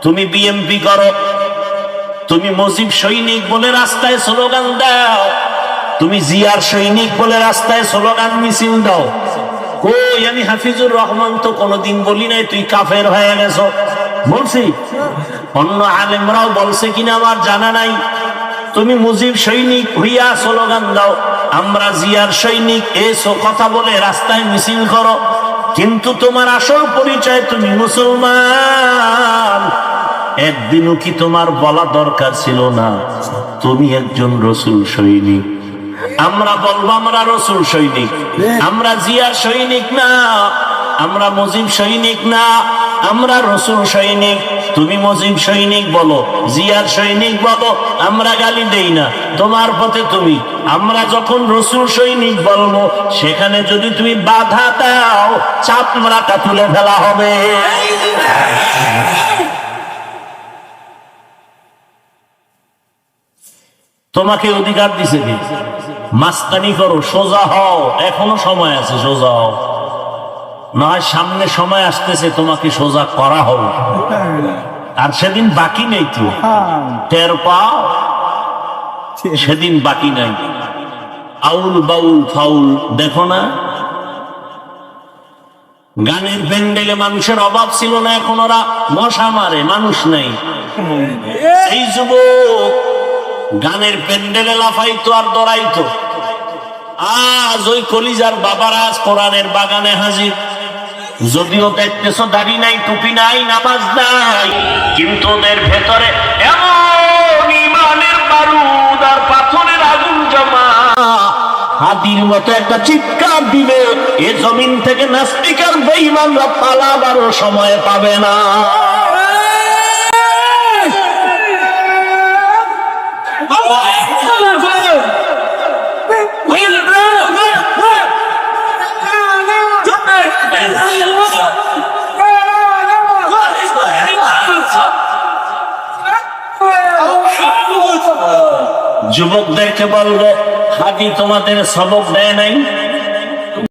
তুমি বিএমপি করো, তুমি মুজিব সৈনিক বলে রাস্তায় স্লোগান দাও, তুমি জিয়ার সৈনিক বলে রাস্তায় স্লোগান মিছিল দাও। কই আমি হাফিজুর রহমান তো কোনোদিন বলি নাই তুই কাফের হয়ে গেছো, বলছি? অন্য আলেমরাও বলছে কিনা আমার জানা নাই। তুমি মুজিব সৈনিক হইয়া স্লোগান দাও, আমরা জিয়ার সৈনিক এসো কথা বলে রাস্তায় মিছিল করো, কিন্তু তোমার আসল পরিচয় তুমি মুসলমান। একদিনও কি তোমার বলা দরকার ছিল না তুমি একজন রসুল সৈনিক? আমরা বলবো আমরা রসুল সৈনিক, আমরা জিয়ার সৈনিক না, আমরা মুজিব সৈনিক না, আমরা রসুল সৈনিক। তুমি মুজিব সৈনিক বলো, জিয়ার সৈনিক বলো, আমরা গালি দেই না, তোমার পথে তুমি। আমরা যখন রসুল সৈনিক বলবো সেখানে যদি তুমি বাধা দাও চাপড়াটা তুলে ফেলা হবে। তোমাকে অধিকার দিছে কি? মাস্তানি করো, সোজা হও, এখনো সময় আছে, সোজা হও, নয় সামনে সময় আসতেছে তোমাকে সোজা করা হবে। আর সেদিন বাকি নেই তো, টের পাও সেদিন বাকি নাই। আউল বাউল ফাউল দেখো না, গানের প্যান্ডেলে মানুষের অভাব ছিল না, এখন ওরা মশা মারে, মানুষ নেই। এই যুবক গানের প্যান্ডেলে লাফাইতো আর দৌড়াইতো, আজ ওই কলিজার বাবারা আজ কোরআনের বাগানে হাজির। যদিও দেখতেছো দাড়ি নাই, টুপি নাই, নামাজ নাই, কিন্তু ওদের ভেতরে এমন ইমানের বারুদ আর পাথরের আগুন জমা, হাতির মতো একটা চিৎকার দিবে এ জমিন থেকে নাস্তিক আর বেঈমানরা পালাবারও সময় পাবে না। যুবকদেরকে বলবো, হাদি তোমাদের সবক দেয় নাই?